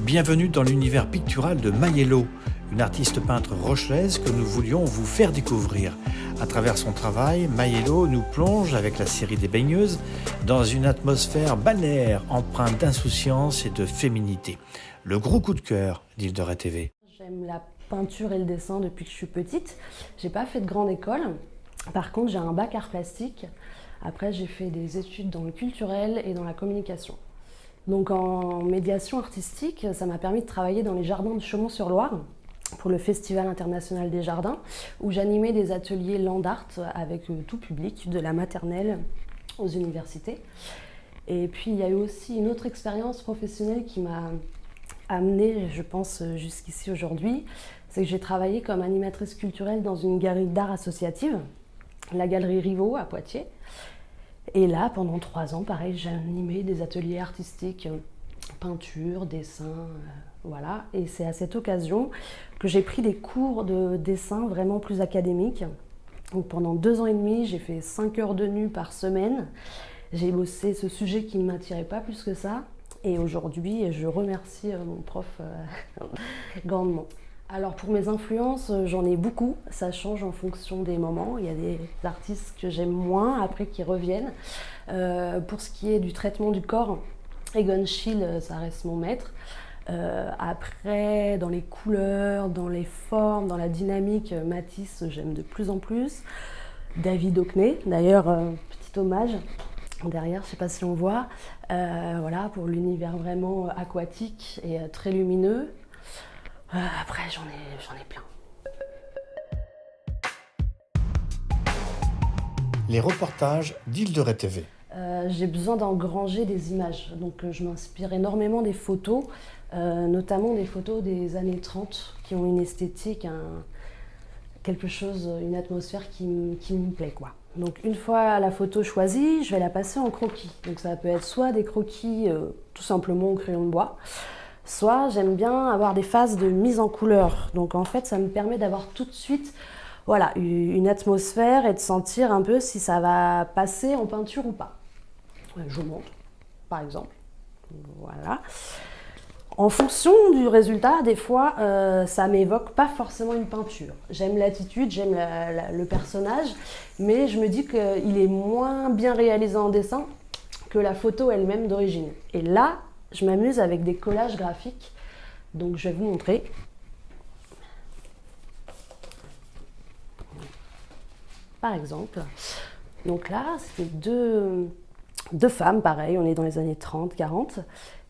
Bienvenue dans l'univers pictural de Maiello, une artiste peintre rochelaise que nous voulions vous faire découvrir. À travers son travail, Maiello nous plonge avec la série des baigneuses dans une atmosphère balnéaire empreinte d'insouciance et de féminité. Le gros coup de cœur d'Île de Ré TV. J'aime la peinture et le dessin depuis que je suis petite. J'ai pas fait de grande école. Par contre, j'ai un bac art plastique. Après, j'ai fait des études dans le culturel et dans la communication. Donc en médiation artistique, ça m'a permis de travailler dans les jardins de Chaumont-sur-Loire pour le Festival international des jardins, où j'animais des ateliers land art avec tout public, de la maternelle aux universités. Et puis il y a eu aussi une autre expérience professionnelle qui m'a amenée, je pense, jusqu'ici aujourd'hui. C'est que j'ai travaillé comme animatrice culturelle dans une galerie d'art associative, la Galerie Rivaux à Poitiers. Et là, pendant 3 ans, pareil, j'ai animé des ateliers artistiques, peinture, dessin, voilà. Et c'est à cette occasion que j'ai pris des cours de dessin vraiment plus académiques. Donc pendant 2 ans et demi, j'ai fait 5 heures de nu par semaine. J'ai bossé ce sujet qui ne m'attirait pas plus que ça. Et aujourd'hui, je remercie mon prof grandement. Alors pour mes influences, j'en ai beaucoup, ça change en fonction des moments. Il y a des artistes que j'aime moins, après qui reviennent. Pour ce qui est du traitement du corps, Egon Schiele, ça reste mon maître. Après, dans les couleurs, dans les formes, dans la dynamique, Matisse, j'aime de plus en plus. David Hockney, d'ailleurs, petit hommage. Derrière, je ne sais pas si on voit, voilà, pour l'univers vraiment aquatique et très lumineux. Après, j'en ai plein. Les reportages d'Île de Ré TV. J'ai besoin d'engranger des images, donc je m'inspire énormément des photos, notamment des photos des années 30 qui ont une esthétique, quelque chose, une atmosphère qui me plaît, quoi. Donc une fois la photo choisie, je vais la passer en croquis. Donc ça peut être soit des croquis tout simplement au crayon de bois, soit j'aime bien avoir des phases de mise en couleur. Donc en fait, ça me permet d'avoir tout de suite, voilà, une atmosphère et de sentir un peu si ça va passer en peinture ou pas. Je vous montre, par exemple. Voilà. En fonction du résultat, des fois, ça m'évoque pas forcément une peinture. J'aime l'attitude, j'aime le personnage, mais je me dis qu'il est moins bien réalisé en dessin que la photo elle-même d'origine. Et là, je m'amuse avec des collages graphiques, donc je vais vous montrer. Par exemple, donc là, c'était deux femmes, pareil, on est dans les années 30, 40,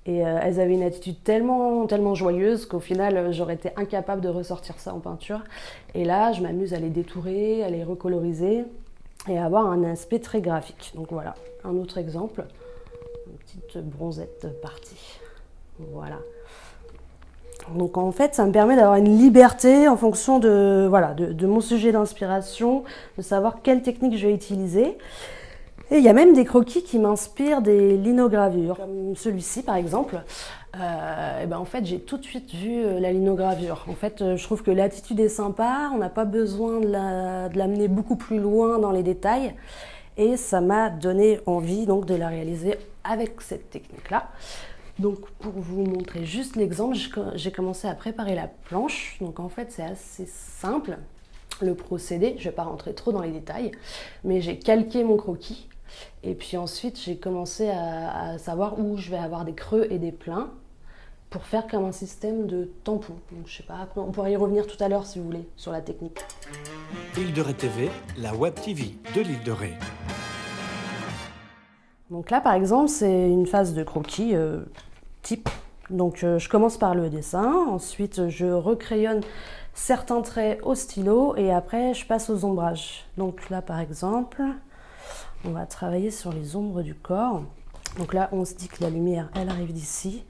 et elles avaient une attitude tellement joyeuse qu'au final, j'aurais été incapable de ressortir ça en peinture. Et là, je m'amuse à les détourer, à les recoloriser et à avoir un aspect très graphique. Donc voilà, un autre exemple. Une petite bronzette partie. Voilà. Donc en fait, ça me permet d'avoir une liberté en fonction de, voilà, de mon sujet d'inspiration, de savoir quelle technique je vais utiliser. Et il y a même des croquis qui m'inspirent des linogravures, comme celui-ci par exemple. Et ben en fait, j'ai tout de suite vu la linogravure. En fait, je trouve que l'attitude est sympa, on n'a pas besoin de l'amener beaucoup plus loin dans les détails. Et ça m'a donné envie donc de la réaliser avec cette technique-là. Donc pour vous montrer juste l'exemple, j'ai commencé à préparer la planche. Donc en fait c'est assez simple le procédé, je ne vais pas rentrer trop dans les détails, mais j'ai calqué mon croquis et puis ensuite j'ai commencé à savoir où je vais avoir des creux et des pleins pour faire comme un système de tampon. Donc je sais pas, on pourra y revenir tout à l'heure si vous voulez sur la technique. Île de Ré TV, la web TV de l'Île de Ré. Donc là, par exemple, c'est une phase de croquis type. Donc je commence par le dessin, ensuite je recrayonne certains traits au stylo et après je passe aux ombrages. Donc là, par exemple, on va travailler sur les ombres du corps. Donc là, on se dit que la lumière, elle arrive d'ici.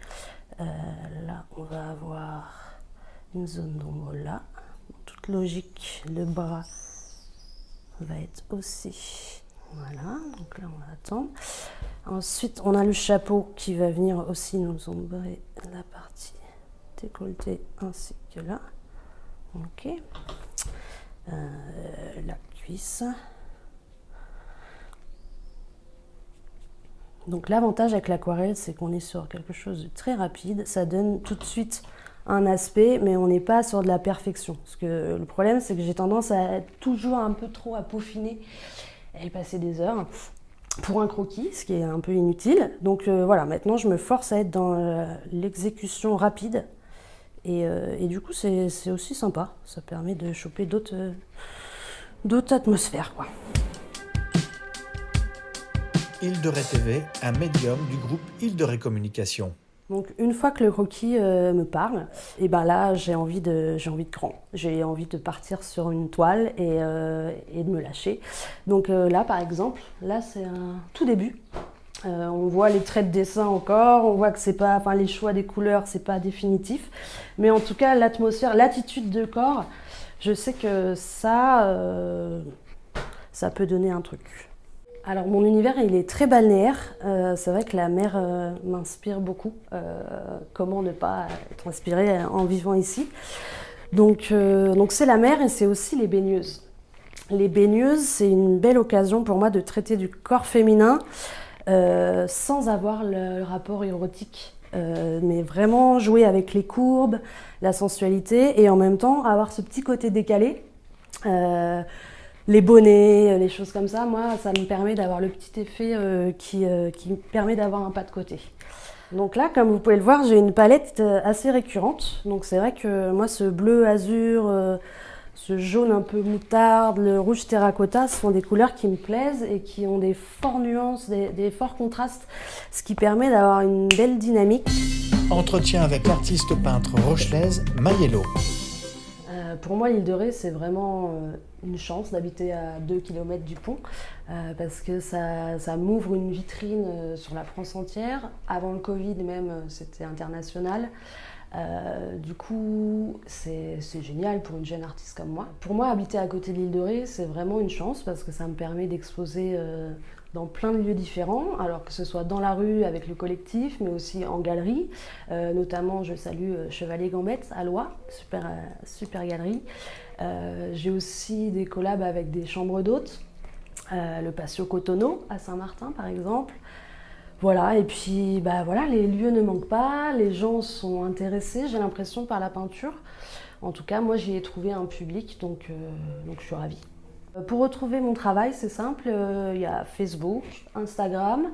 Là, on va avoir une zone d'ombre là. En toute logique, le bras va être aussi... Voilà, donc là on va attendre. Ensuite, on a le chapeau qui va venir aussi nous ombrer la partie décolletée ainsi que là. Ok. La cuisse. Donc l'avantage avec l'aquarelle, c'est qu'on est sur quelque chose de très rapide, ça donne tout de suite un aspect, mais on n'est pas sur de la perfection. Parce que le problème, c'est que j'ai tendance à être toujours un peu trop à peaufiner et passer des heures pour un croquis, ce qui est un peu inutile. Donc voilà, maintenant je me force à être dans l'exécution rapide. Et du coup, c'est aussi sympa. Ça permet de choper d'autres atmosphères, quoi. Île de Ré TV, un médium du groupe Île de Ré Communication. Donc une fois que le croquis me parle, et ben là j'ai envie de grand. J'ai envie de partir sur une toile et de me lâcher. Donc là par exemple, là c'est un tout début. On voit les traits de dessin encore, on voit que c'est pas, enfin les choix des couleurs c'est pas définitif, mais en tout cas l'atmosphère, l'attitude de corps, je sais que ça peut donner un truc. Alors mon univers il est très balnéaire, c'est vrai que la mer m'inspire beaucoup, comment ne pas être inspiré en vivant ici. Donc c'est la mer et c'est aussi les baigneuses. Les baigneuses c'est une belle occasion pour moi de traiter du corps féminin sans avoir le rapport érotique, mais vraiment jouer avec les courbes, la sensualité et en même temps avoir ce petit côté décalé. Les bonnets, les choses comme ça, moi, ça me permet d'avoir le petit effet qui me permet d'avoir un pas de côté. Donc là, comme vous pouvez le voir, j'ai une palette assez récurrente. Donc c'est vrai que moi, ce bleu azur, ce jaune un peu moutarde, le rouge terracotta, ce sont des couleurs qui me plaisent et qui ont des fortes nuances, des forts contrastes, ce qui permet d'avoir une belle dynamique. Entretien avec l'artiste peintre rochelaise Mayello. Pour moi, l'île de Ré, c'est vraiment une chance d'habiter à 2 km du pont parce que ça m'ouvre une vitrine sur la France entière. Avant le Covid même, c'était international. Du coup, c'est génial pour une jeune artiste comme moi. Pour moi, habiter à côté de l'île de Ré, c'est vraiment une chance parce que ça me permet d'exposer dans plein de lieux différents, alors que ce soit dans la rue avec le collectif, mais aussi en galerie. Notamment, je salue Chevalier Gambette à Loie, super galerie. J'ai aussi des collabs avec des chambres d'hôtes, le Patio Cotonneau à Saint-Martin par exemple. Voilà, et puis bah, voilà, les lieux ne manquent pas, les gens sont intéressés, j'ai l'impression, par la peinture. En tout cas, moi j'y ai trouvé un public, donc je suis ravie. Pour retrouver mon travail, c'est simple, il y a Facebook, Instagram,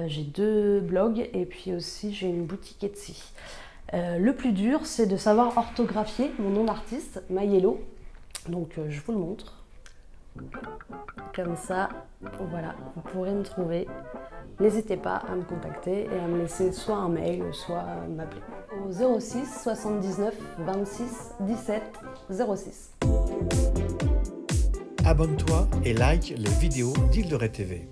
j'ai 2 blogs et puis aussi j'ai une boutique Etsy. Le plus dur, c'est de savoir orthographier mon nom d'artiste, Mayello. Donc je vous le montre. Comme ça, voilà, vous pourrez me trouver. N'hésitez pas à me contacter et à me laisser soit un mail, soit m'appeler. Au 06 79 26 17 06. Abonne-toi et like les vidéos d'Île de Ré TV.